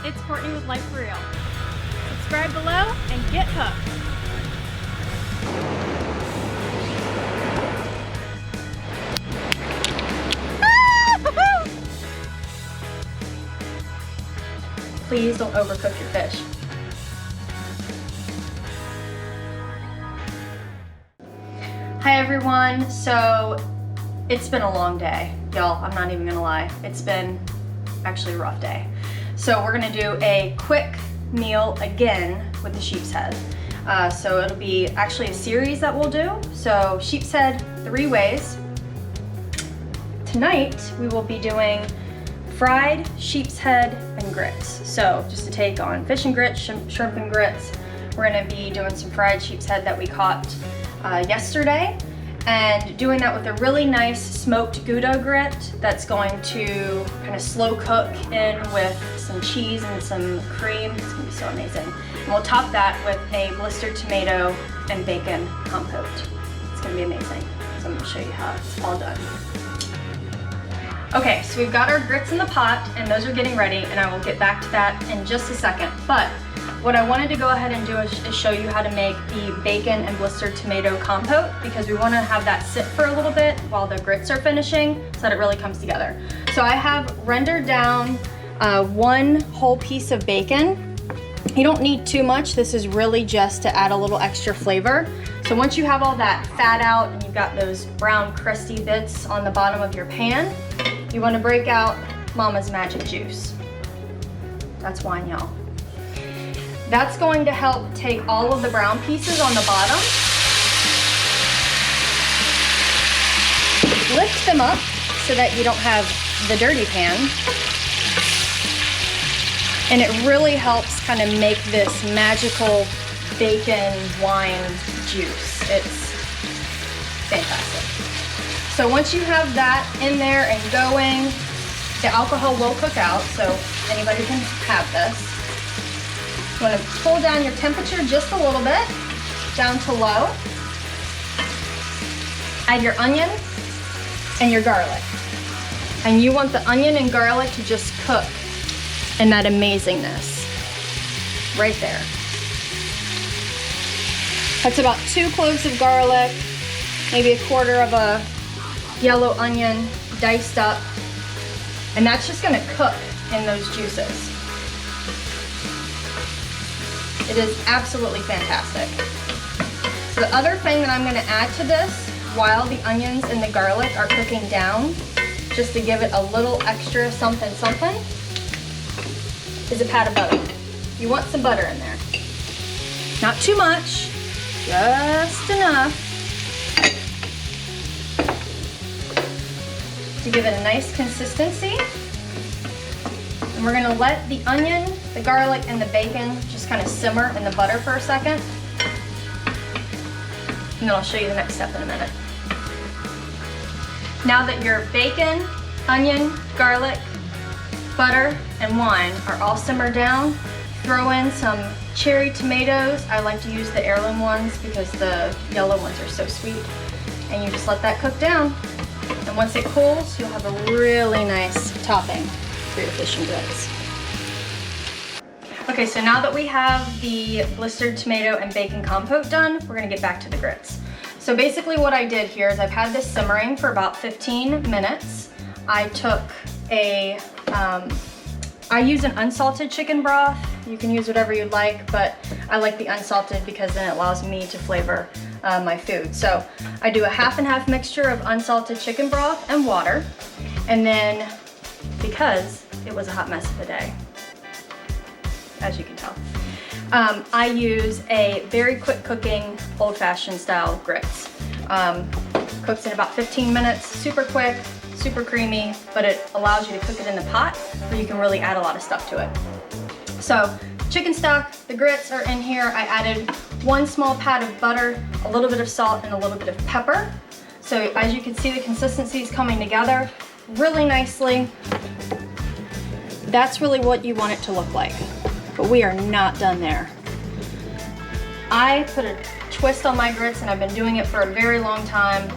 it's Courtney with Life for Real. Subscribe below and get hooked. Please don't overcook your fish. Hi everyone, so it's been a long day, y'all. I'm not even gonna lie. It's been actually a rough day. So we're gonna do a quick meal again with the Sheepshead. So it'll be actually a series that we'll do. So Sheepshead 3 ways. Tonight we will be doing fried sheepshead and grits. So just to take on fish and grits, shrimp and grits, we're gonna be doing some fried sheepshead that we caught yesterday, and doing that with a really nice smoked Gouda grit that's going to kind of slow cook in with some cheese and some cream. It's gonna be so amazing. And we'll top that with a Blister tomato and bacon compote. It's gonna be amazing. So I'm gonna show you how it's all done. Okay, so we've got our grits in the pot and those are getting ready, and I will get back to that in just a second. But what I wanted to go ahead and do is show you how to make the bacon and Blister tomato compote, because we want to have that sit for a little bit while the grits are finishing so that it really comes together. So I have rendered down 1 whole piece of bacon. You don't need too much. This is really just to add a little extra flavor. So once you have all that fat out and you've got those brown crusty bits on the bottom of your pan, you want to break out Mama's Magic Juice. That's wine, y'all. That's going to help take all of the brown pieces on the bottom, lift them up so that you don't have the dirty pan, and it really helps kind of make this magical bacon wine juice. It's fantastic. So once you have that in there and going, the alcohol will cook out, so anybody can have this. You want to pull down your temperature just a little bit, down to low. Add your onion and your garlic. And you want the onion and garlic to just cook in that amazingness. Right there. That's about 2 cloves of garlic, maybe a quarter of a yellow onion diced up, and that's just gonna cook in those juices. It is absolutely fantastic. So the other thing that I'm gonna add to this while the onions and the garlic are cooking down, just to give it a little extra something something, is a pat of butter. You want some butter in there. Not too much, just enough to give it a nice consistency. And we're gonna let the onion, the garlic, and the bacon just kind of simmer in the butter for a second. And then I'll show you the next step in a minute. Now that your bacon, onion, garlic, butter, and wine are all simmered down, throw in some cherry tomatoes. I like to use the heirloom ones because the yellow ones are so sweet. And you just let that cook down. And once it cools, you'll have a really nice topping for your fish and grits. Okay, so now that we have the blistered tomato and bacon compote done, we're gonna get back to the grits. So basically what I did here is I've had this simmering for about 15 minutes. I took I use an unsalted chicken broth. You can use whatever you'd like, but I like the unsalted because then it allows me to flavor my food. So I do a half and half mixture of unsalted chicken broth and water. And then, because it was a hot mess of a day, as you can tell, I use a very quick cooking old-fashioned style grits. Cooks in about 15 minutes, super quick, super creamy, but it allows you to cook it in the pot where you can really add a lot of stuff to it. So chicken stock, the grits are in here. I added 1 small pat of butter, a little bit of salt, and a little bit of pepper. So as you can see, the consistency is coming together really nicely. That's really what you want it to look like, but we are not done there. I put a twist on my grits, and I've been doing it for a very long time,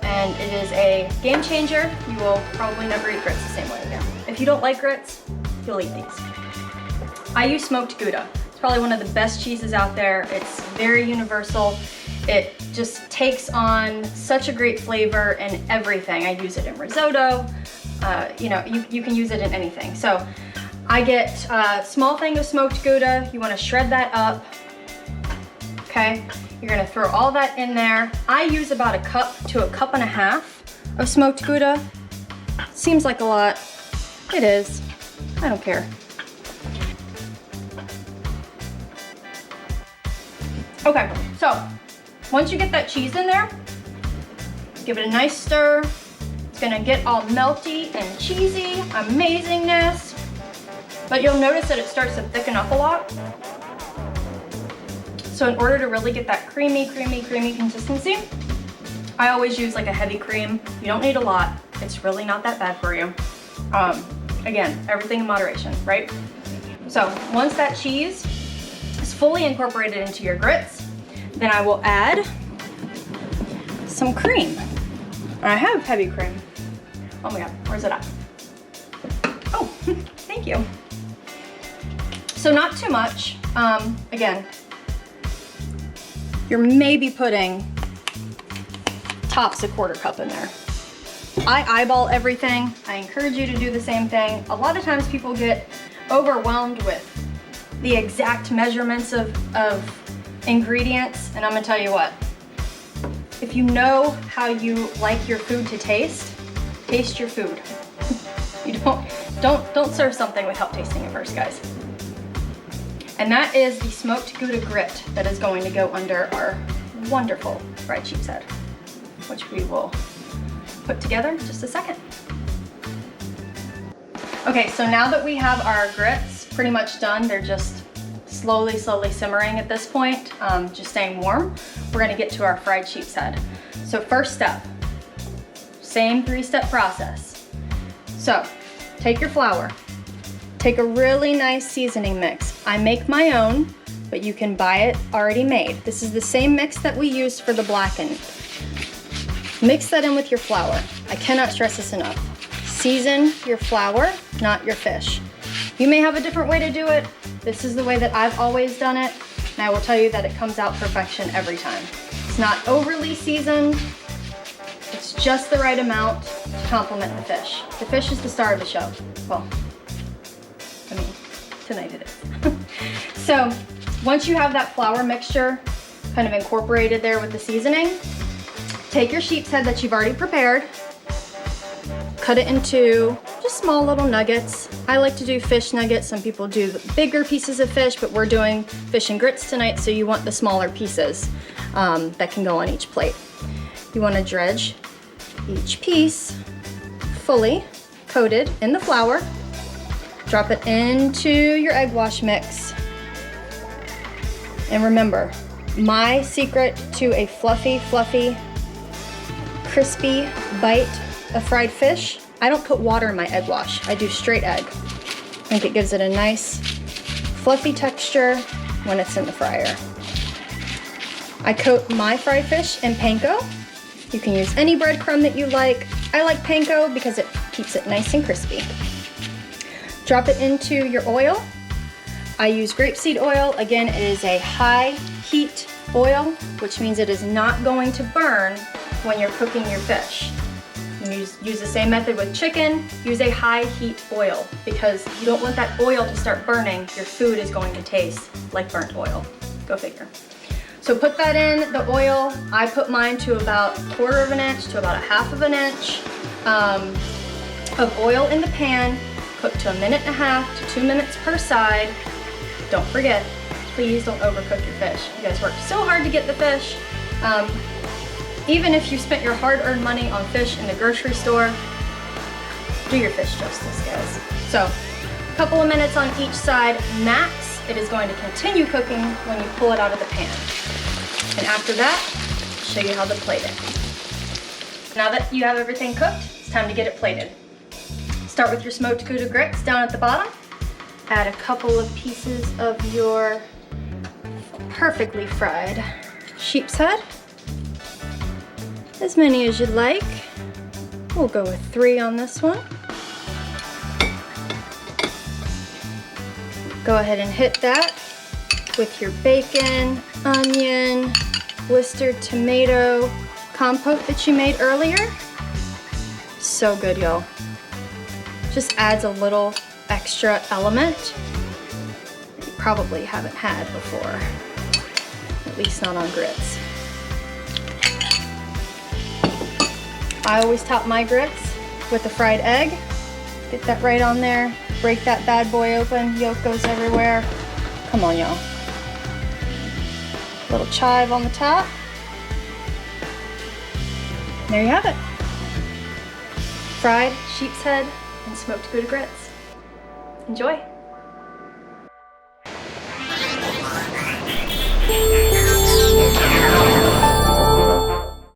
and it is a game changer. You will probably never eat grits the same way again. If you don't like grits, you'll eat these. I use smoked Gouda. It's probably one of the best cheeses out there. It's very universal. It just takes on such a great flavor in everything. I use it in risotto. You know, you can use it in anything. So I get a small thing of smoked Gouda. You want to shred that up. Okay, you're gonna throw all that in there. I use about 1 cup to 1.5 cups of smoked Gouda. Seems like a lot. It is. I don't care. Okay, so once you get that cheese in there, give it a nice stir. It's gonna get all melty and cheesy, amazingness. But you'll notice that it starts to thicken up a lot. So in order to really get that creamy consistency, I always use like a heavy cream. You don't need a lot. It's really not that bad for you. Again, everything in moderation, right? So once that cheese is fully incorporated into your grits, then I will add some cream. And I have heavy cream. Oh my God, where's it at? Oh, thank you. So not too much. Again, you're maybe putting tops 1/4 cup in there. I eyeball everything. I encourage you to do the same thing. A lot of times people get overwhelmed with the exact measurements of ingredients, and I'm gonna tell you what, if you know how you like your food to taste your food. You don't serve something without tasting it first, guys. And that is the smoked Gouda grit that is going to go under our wonderful fried sheepshead, which we will put together in just a second. Okay, so now that we have our grits pretty much done, they're just slowly simmering at this point, just staying warm, we're gonna get to our fried sheepshead. So first step, same 3-step process. So take your flour, take a really nice seasoning mix. I make my own, but you can buy it already made. This is the same mix that we used for the blackened. Mix that in with your flour. I cannot stress this enough. Season your flour, not your fish. You may have a different way to do it. This is the way that I've always done it, and I will tell you that it comes out perfection every time. It's not overly seasoned. It's just the right amount to complement the fish. The fish is the star of the show. Well, I mean, tonight it is. So once you have that flour mixture kind of incorporated there with the seasoning, take your sheepshead that you've already prepared, cut it into just small little nuggets. I like to do fish nuggets. Some people do the bigger pieces of fish, but we're doing fish and grits tonight, so you want the smaller pieces that can go on each plate. You want to dredge each piece fully coated in the flour. Drop it into your egg wash mix. And remember, my secret to a fluffy, crispy bite of fried fish, I don't put water in my egg wash. I do straight egg. I think it gives it a nice fluffy texture when it's in the fryer. I coat my fried fish in panko. You can use any breadcrumb that you like. I like panko because it keeps it nice and crispy. Drop it into your oil. I use grapeseed oil. Again, it is a high heat oil, which means it is not going to burn when you're cooking your fish. You use the same method with chicken. Use a high heat oil because you don't want that oil to start burning. Your food is going to taste like burnt oil. Go figure. So put that in the oil. I put mine to about 1/4 inch to about 1/2 inch of oil in the pan. Cook to 1.5 to 2 minutes per side. Don't forget, please don't overcook your fish. You guys worked so hard to get the fish. Even if you spent your hard-earned money on fish in the grocery store, do your fish justice, guys. So, a couple of minutes on each side, max. It is going to continue cooking when you pull it out of the pan. And after that, I'll show you how to plate it. Now that you have everything cooked, it's time to get it plated. Start with your smoked Gouda grits down at the bottom. Add a couple of pieces of your perfectly fried sheepshead. As many as you'd like. We'll go with 3 on this one. Go ahead and hit that with your bacon, onion, Blister tomato compote that you made earlier. So good, y'all. Just adds a little extra element that you probably haven't had before, at least not on grits. I always top my grits with a fried egg. Get that right on there, break that bad boy open, yolk goes everywhere. Come on, y'all. Little chive on the top. There you have it. Fried sheep's head and smoked Gouda grits. Enjoy.